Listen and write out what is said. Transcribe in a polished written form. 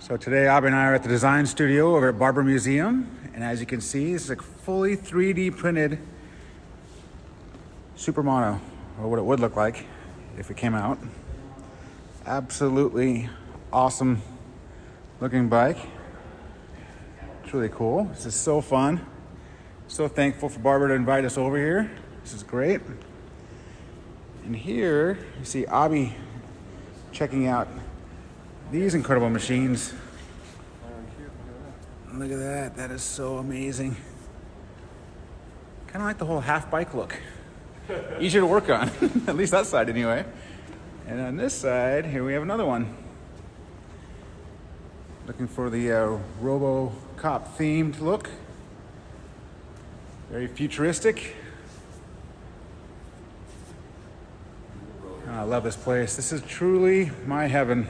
So today, Abby and I are at the design studio over at Barber Museum. And as you can see, this is a fully 3D printed Supermono, or what it would look like if it came out. Absolutely awesome looking bike. It's really cool. This is so fun. So thankful for Barber to invite us over here. This is great. And here you see Abby checking out these incredible machines. Look at that. That is so amazing. Kind of like the whole half bike look. Easier to work on, at least that side anyway. And on this side, here we have another one. Looking for the RoboCop themed look. Very futuristic. I love this place. This is truly my heaven.